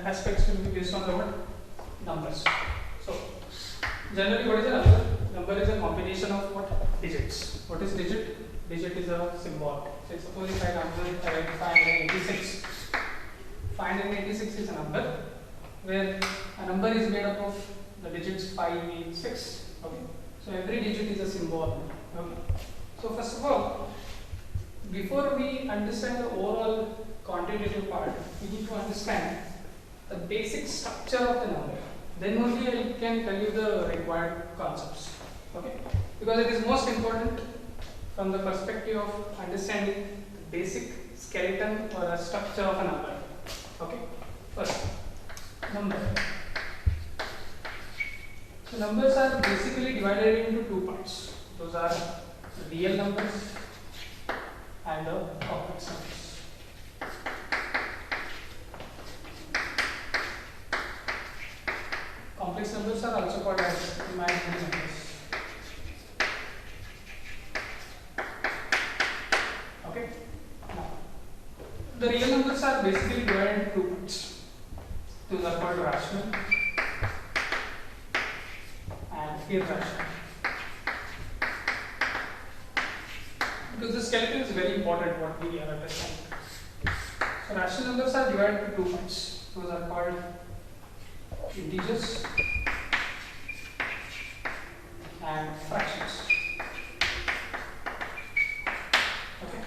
aspects will be based on the what? Numbers. So generally what is a number? Number is a combination of what? Digits. What is digit? Digit is a symbol. So suppose if I write 586. 586 is a number where a number is made up of the digits 5, 8, 6. Okay. So every digit is a symbol. Okay. So first of all, before we understand the overall quantitative part, we need to understand the basic structure of the number. Then only I can tell you the required concepts. Okay? Because it is most important from the perspective of understanding the basic skeleton or a structure of a number. Okay? First, number. So numbers are basically divided into two parts. Those are real numbers and complex numbers. Complex numbers are also called as imaginary numbers. Okay. Now, the real numbers are basically divided into two parts. Those are called rational and irrational. Because the skeleton is very important what we are understanding. So rational numbers are divided into two parts. Those are called integers and fractions. Okay.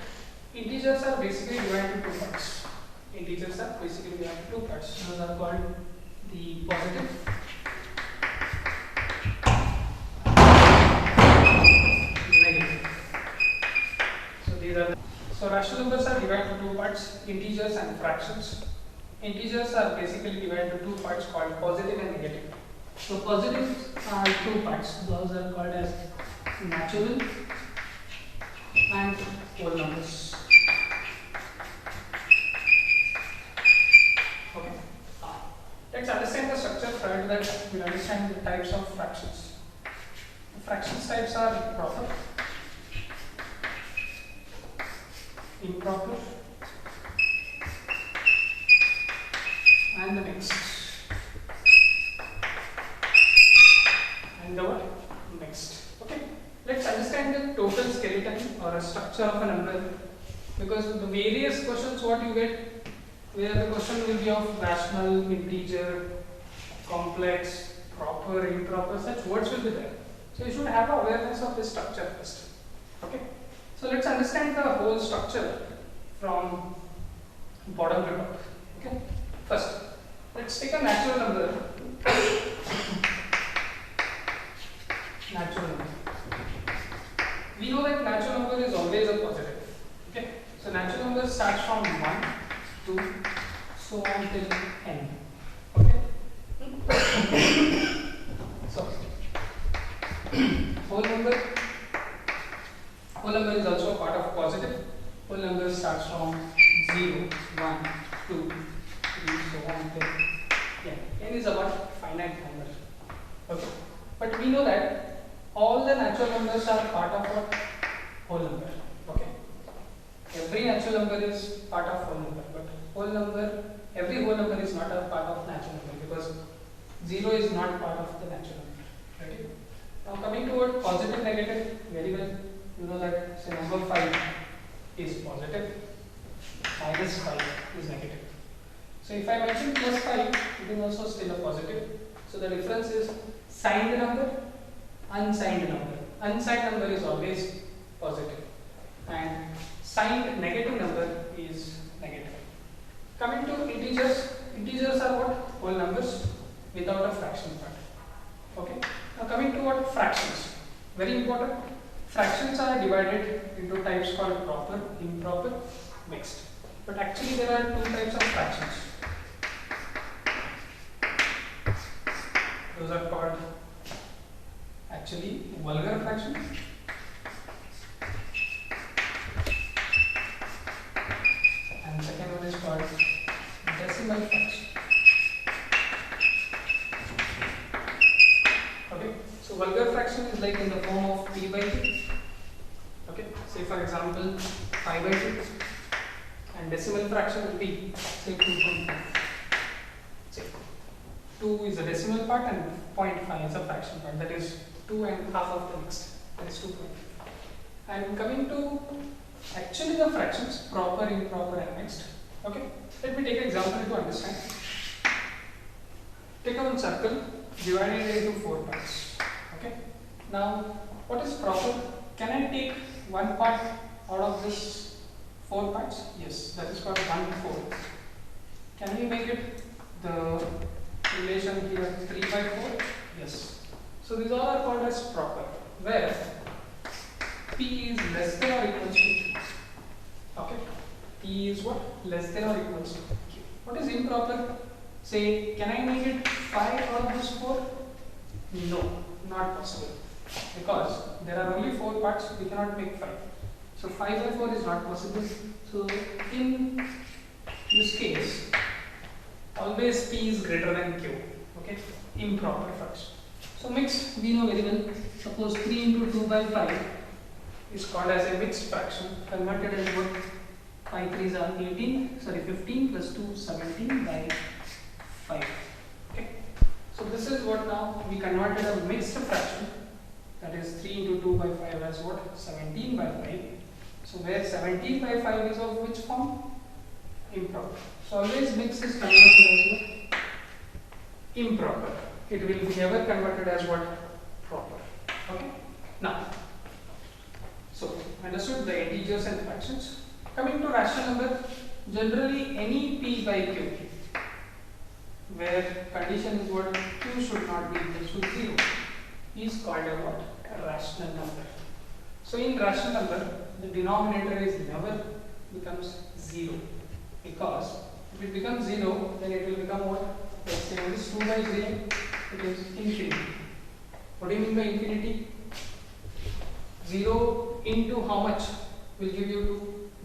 Integers are basically divided into two parts. Integers are basically divided into two parts. Those are called the positive negative. So rational numbers are divided into two parts, integers and fractions. Integers are basically divided into two parts called positive and negative. So positives are two parts. Those are called as natural and whole numbers. Okay. Let's understand the structure prior to that. We'll understand the types of fractions. The fractions types are proper, improper, and the mixed. And the what? Mixed. Okay. Let's understand the total skeleton or a structure of a number, because the various questions what you get, where the question will be of rational, integer, complex, proper, improper, such words will be there. So you should have awareness of this structure first. Okay. So let's understand the whole structure from bottom to top. Okay. First, let's take a natural number. Natural number. We know that natural number is always a positive. Okay. So natural number starts from 1, 2, so on till n. Okay. So whole number is also a part of positive. Whole number starts from 0, 1, 2, 3, so on till n. N is about finite number. Okay. But we know that all the natural numbers are part of what? Whole number. Okay. Every natural number is part of whole number, but every whole number is not a part of natural number, because 0 is not part of the natural number. Right? Now coming toward positive, negative, very well. You know that say number 5 is positive, minus 5 is negative. So if I mention plus 5, it is also still a positive. So the difference is signed number, unsigned number. Unsigned number is always positive, and signed negative number is negative. Coming to integers, integers are what? Whole numbers without a fraction part. Okay. Now coming to what? Fractions. Very important. Fractions are divided into types called proper, improper, mixed. But actually there are two types of fractions. Those are called actually vulgar fractions and second one is called decimal fraction. Okay, so vulgar fraction is like in the form of p by 2. Okay, say for example 5 by 2, and decimal fraction will be say 2.5. 2 is a decimal part and 0.5 is a fraction part. That is 2 and half of the next. That is 2.5. And coming to actually the fractions, proper, improper and mixed. Okay. Let me take an example to understand. Take one circle, divide it into 4 parts. Okay. Now, what is proper? Can I take one part out of this 4 parts? Yes, that is called 1/4. Can we make it the relation here 3/4? Yes. So these all are called as proper, where P is less than or equals to Q. Okay. P is what? Less than or equals to Q. What is improper? Say, can I make it 5 out of this 4? No, not possible. Because there are only 4 parts, we cannot make 5. So 5/4 is not possible. So in this case, always P is greater than Q. Okay, improper fraction. So mixed, we know very well. Suppose 3 into 2/5 is called as a mixed fraction. Converted as what? 5 3s are 18. Sorry, 15 plus 2 17/5. Okay. So this is what now we converted a mixed fraction. That is 3 into 2/5 as what? 17/5. So where 17/5 is of which form? Improper. So always mix is converted as what? Improper. It will be never converted as what? Proper. Okay. Now, so understood the integers and fractions. Coming to rational number, generally any P by Q, where condition is what? Q should not be equal to 0, is called a what? A rational number. So in rational number, the denominator is never becomes 0, because if it becomes 0, then it will become what? Let's say what is 2/0? It is infinity. What do you mean by infinity? 0 into how much will give you 2?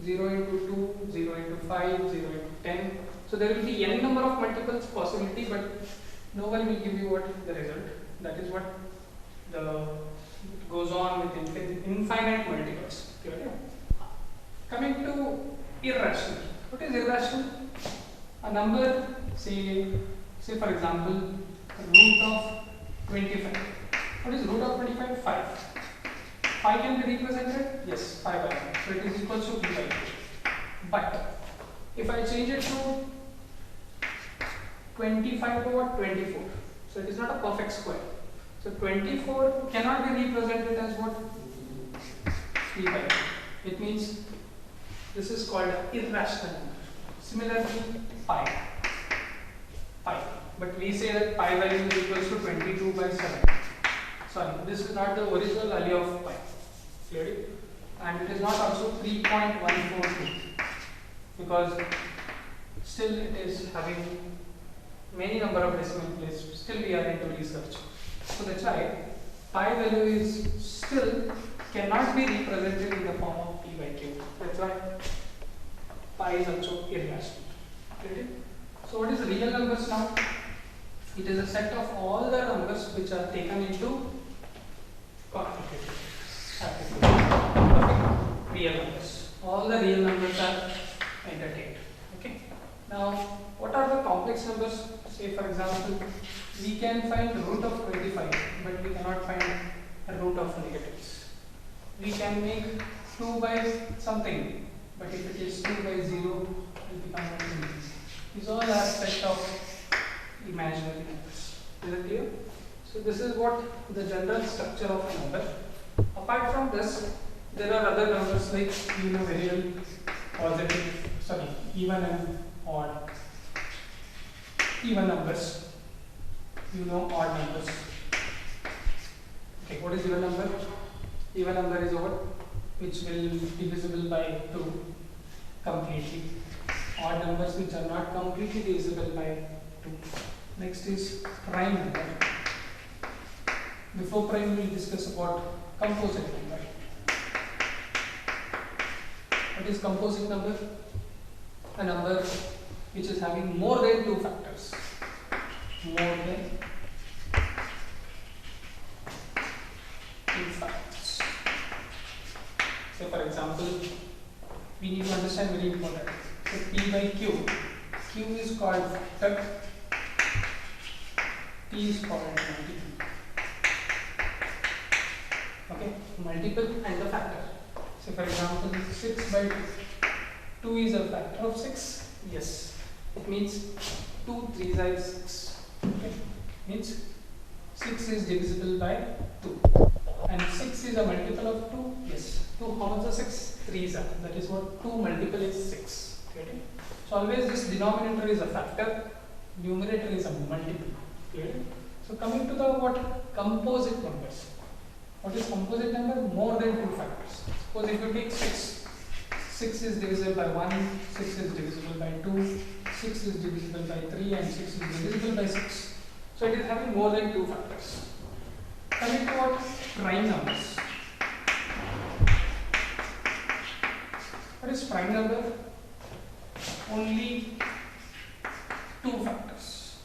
0 into 2, 0 into 5, 0 into 10. So there will be n number of multiples possibility, but no one will give you what? The result. That is what goes on with infinite multiples. Coming to irrational. What is irrational? A number, say for example, root of 25. What is root of 25? 5. 5 can be represented? Yes, 5/5. So it is equal to P/Q. But if I change it to 25 to what? 24. So it is not a perfect square. So 24 cannot be represented as what? P/Q. It means this is called irrational number. Similarly, pi. But we say that pi value is equal to 22/7. Sorry, this is not the original value of pi. Clearly? And it is not also 3.142, because still it is having many number of decimal places. Still we are into research. So that's why pi value is still cannot be represented in the form of P/Q. That's why pi is also irrational. Clearly? So what is real numbers now? It is a set of all the numbers which are taken into quantitative. Real numbers. All the real numbers are entertained. Okay. Now, what are the complex numbers? Say for example, we can find the root of 25, but we cannot find a root of negatives. We can make 2 by something, but if it is 2/0, it will become 2. These all are set of imaginary numbers. Is it clear? So this is what the general structure of a number. Apart from this, there are other numbers like universal, positive, even and odd. Even numbers, odd numbers. Okay, what is even number? Even number is what? Which will be divisible by 2 completely. Odd numbers which are not completely divisible by 2. Next is prime number. Before prime, we will discuss about composite number. What is composite number? A number which is having more than 2 factors. More than 2 factors. So for example, we need to understand very important. So P/Q. Q is called factor. T is called multiple. Okay, multiple and the factor. So for example, 6 by 2 is a factor of 6. Yes, it means 2 3s are 6. Okay, means 6 is divisible by 2. And 6 is a multiple of 2. Yes, 2, how much is 6? 3s are. That is what 2 multiple is 6. Okay. So always this denominator is a factor, numerator is a multiple. Okay. So coming to the what? Composite numbers. What is composite number? More than 2 factors. Suppose if you take 6, 6 is divisible by 1, 6 is divisible by 2, 6 is divisible by 3 and 6 is divisible by 6. So it is having more than 2 factors. Coming to what? Prime numbers. What is prime number? Only 2 factors.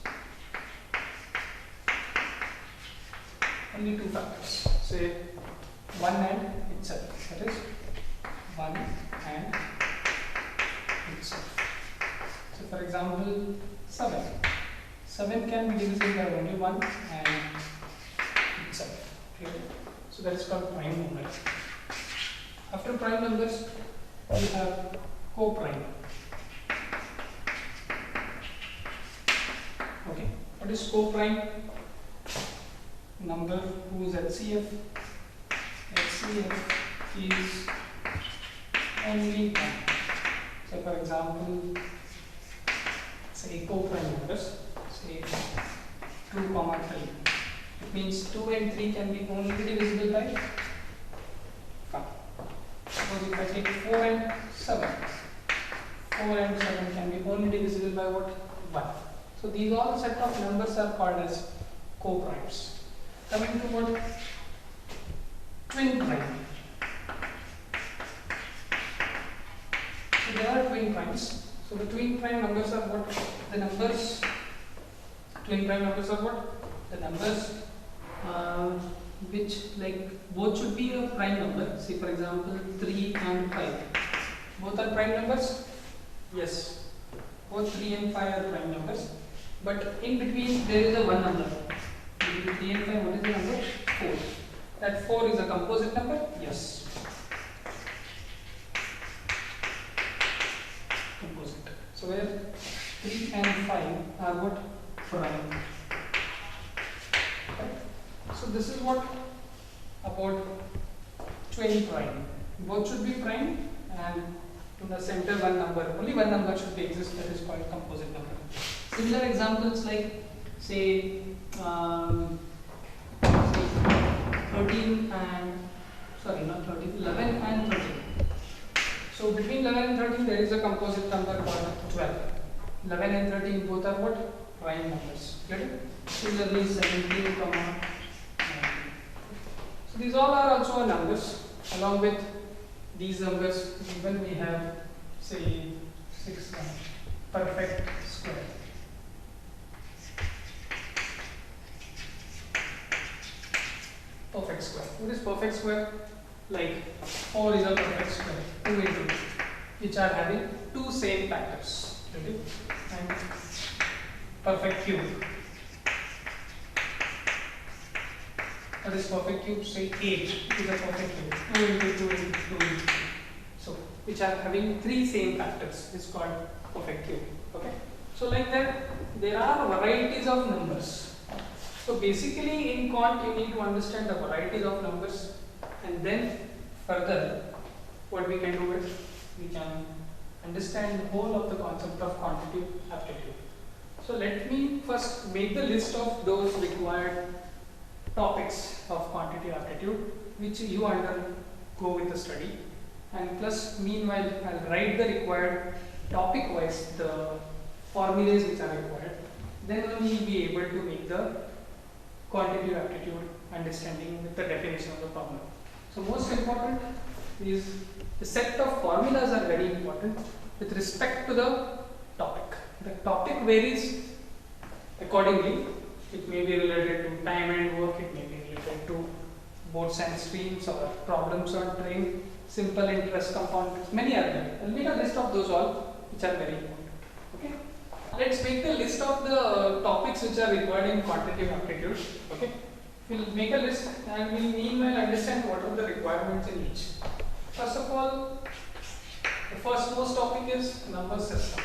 Only 2 factors. Say 1 and itself. That is 1 and itself. So for example, 7. 7 can be divisible by only 1 and itself. Okay. So that is called prime numbers. After prime numbers, we have co-prime. Okay. What is co-prime? Number whose HCF is only 1. So for example, say co-prime numbers, say 2, 3. It means 2 and 3 can be only divisible by 5. Suppose if I take 4 and 7, 4 and 7 can be only divisible by what? 1. So these all set of numbers are called as co-primes. Coming to what? Twin prime. So there are twin primes. So the twin prime numbers are what? The numbers. Twin prime numbers are what? The numbers which like both should be a prime number. Say for example 3 and 5. Both are prime numbers? Yes. Both 3 and 5 are prime numbers. But in between there is a one number. Between 3 and 5, what is the number? 4. That 4 is a composite number? Yes. Composite. So where 3 and 5 are what? Prime. Right. So this is what about twin prime. Both should be prime and in the center one number, only one number should be exist, that is called composite number. Similar examples like say 13 and 11 and 13. So between 11 and 13 there is a composite number called 12. 11 and 13 both are what? Prime numbers. Get it? Similarly 17, 19. So these all are also numbers. Along with these numbers, even we have say 6 perfect square. Perfect square. What is perfect square? Like 4 is a perfect square, 2 into 2, which are having 2 same factors. Okay? And perfect cube. What is perfect cube? Say 8 is a perfect cube. 2 into 2 into 2 into 2. So, which are having 3 same factors is called perfect cube. Okay? So, like that, there are varieties of numbers. So basically in quant you need to understand the varieties of numbers, and then further what we can do is we can understand the whole of the concept of quantitative aptitude. So let me first make the list of those required topics of quantitative aptitude which you undergo with the study, and plus meanwhile I'll write the required topic wise the formulas which are required. Then only you will be able to make the quantitative aptitude understanding with the definition of the problem. So most important is the set of formulas are very important with respect to the topic. The topic varies accordingly. It may be related to time and work, it may be related to boats and streams or problems on train, simple interest compounds, many are there. I'll make a list of those all which are very important. Okay. Let's make the list of the topics which are required in quantitative aptitude. Okay, we'll make a list and we'll meanwhile understand what are the requirements in each. First of all, the first most topic is number system.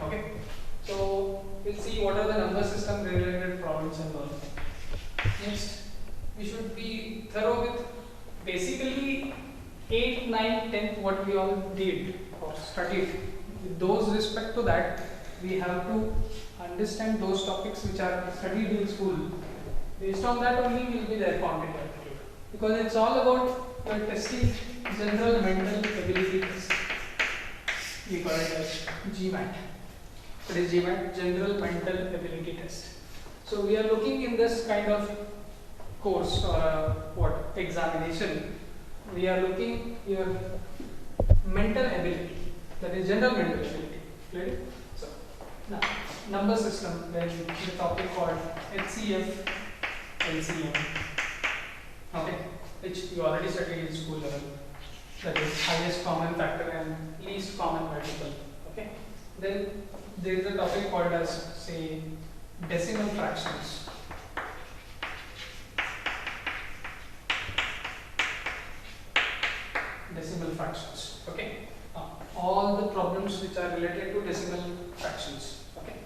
Okay, so we'll see what are the number system related problems and all. Next, we should be thorough with basically 8th, 9th, 10th what we all did or studied. With those respect to that, we have to understand those topics which are studied in school. Based on that only we will be there quantitative aptitude, because it's all about your testing general mental ability test. We call it as GMAT. It is GMAT, general mental ability test. So we are looking in this kind of course or examination, we are looking your mental ability, that is general mental ability. Clear? So now number system, then the topic called HCF, LCM. Okay, which you already studied in school level. That is highest common factor and least common multiple. Okay. Then there is a topic called as, say, decimal fractions. Decimal fractions. Okay. All the problems which are related to decimal fractions. Okay.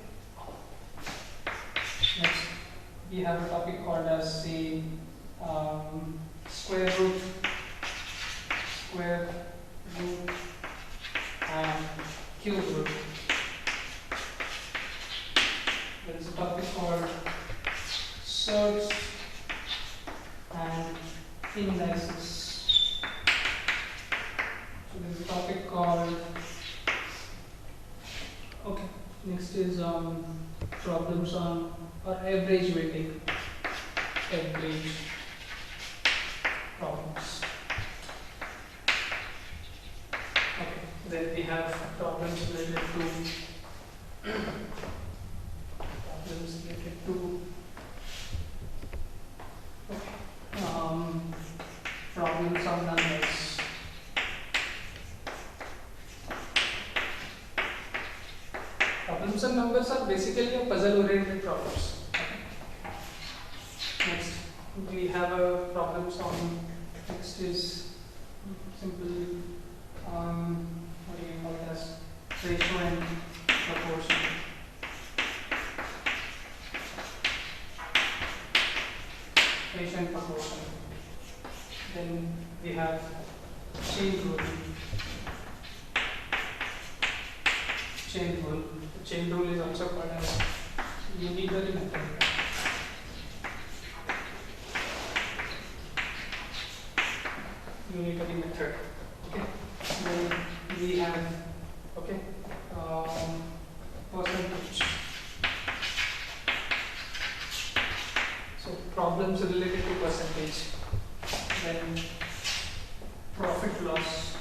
Next, we have a topic called as, say, square root, and cube root. There is a topic called surds and indices. So there is a topic called, okay, next is problems on or average weighting, average problems. Okay, then we have problems related to problems on numbers. Problems on numbers are basically a puzzle-oriented problems. Okay. Next, we have a problems on. Next is simple. What do you call it as ratio and proportion. Ratio and proportion. Then we have chain rule. Chain rule. The chain rule is also called as unitary method. Unitary method. Okay. Then we have percentage. So problems related to percentage. Then profit loss.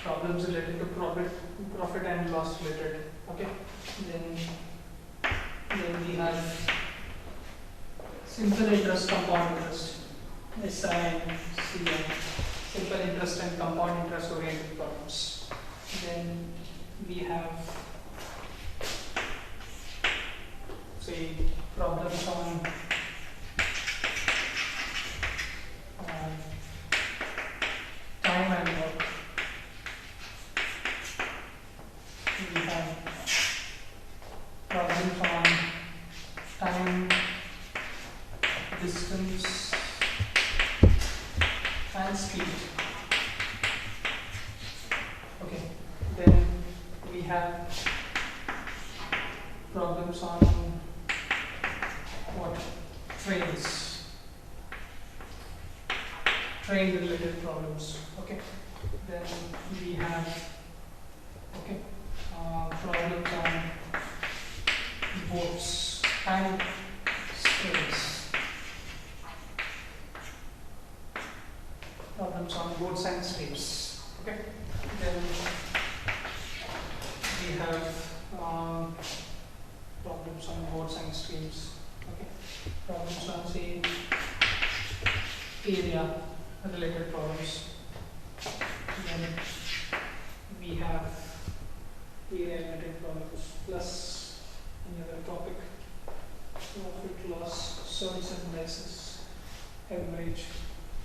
Problems related to profit and loss related. Okay. Then we have simple interest, compound interest. SI and CI. Simple interest and compound interest oriented problems. Then we have, say, problems on time and work. We have problems on time, distance, and speed. Okay, then we have problems on what? Trains. Train related problems. Okay, then we have problems on boats and streams. Problems on boats and streams. Okay, then we have problems on boats and streams. Okay, problems on, say, area related problems. indices, average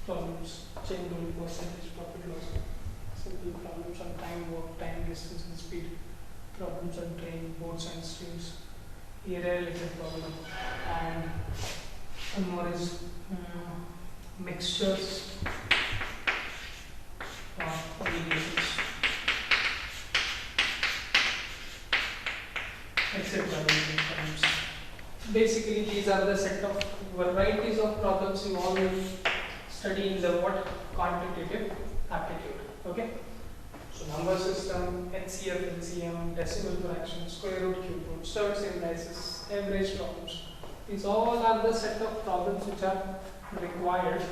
problems, chain rule, percentage, profit loss, simple problems on time, work, time, distance and speed, problems on train, boards and streams, area related problem, and one more is mixtures of combinations, etc. Basically, these are the set of varieties of problems you all will study in the what? Quantitative aptitude. Okay. So number system, HCF, LCM, decimal fraction, square root, cube root, surds, indices, average problems. These all are the set of problems which are required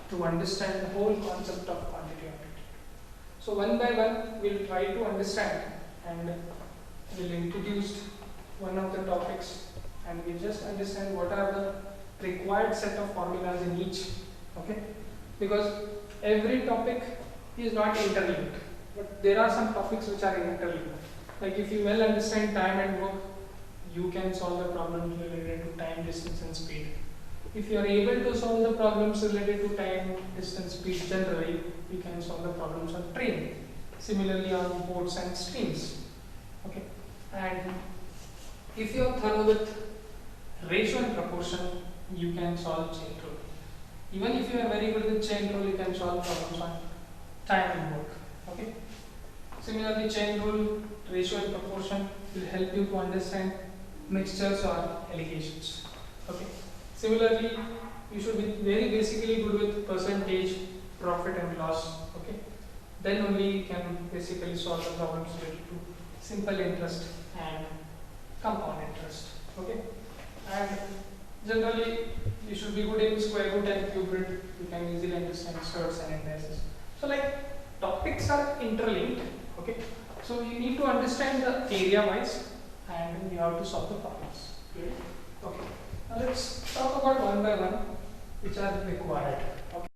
to understand the whole concept of quantitative aptitude. So one by one, we'll try to understand and we'll introduce one of the topics and we'll just understand what are the required set of formulas in each. Okay, because every topic is not interlinked, but there are some topics which are interlinked. Like if you well understand time and work, you can solve the problems related to time, distance and speed. If you are able to solve the problems related to time, distance, speed generally, you can solve the problems on train. Similarly on boards and streams. Okay, and if you are thorough with ratio and proportion, you can solve chain rule. Even if you are very good with chain rule, you can solve problems on time and work. Okay. Similarly, chain rule, ratio and proportion will help you to understand mixtures or allocations. Okay. Similarly, you should be very basically good with percentage, profit and loss. Okay. Then only you can basically solve the problems related to simple interest and compound interest. Okay. And generally, you should be good in square root and cube root. You can easily understand surds and indices. So, like topics are interlinked. Okay. So you need to understand the area wise, and you have to solve the problems. Okay. Now let's talk about one by one, which are required.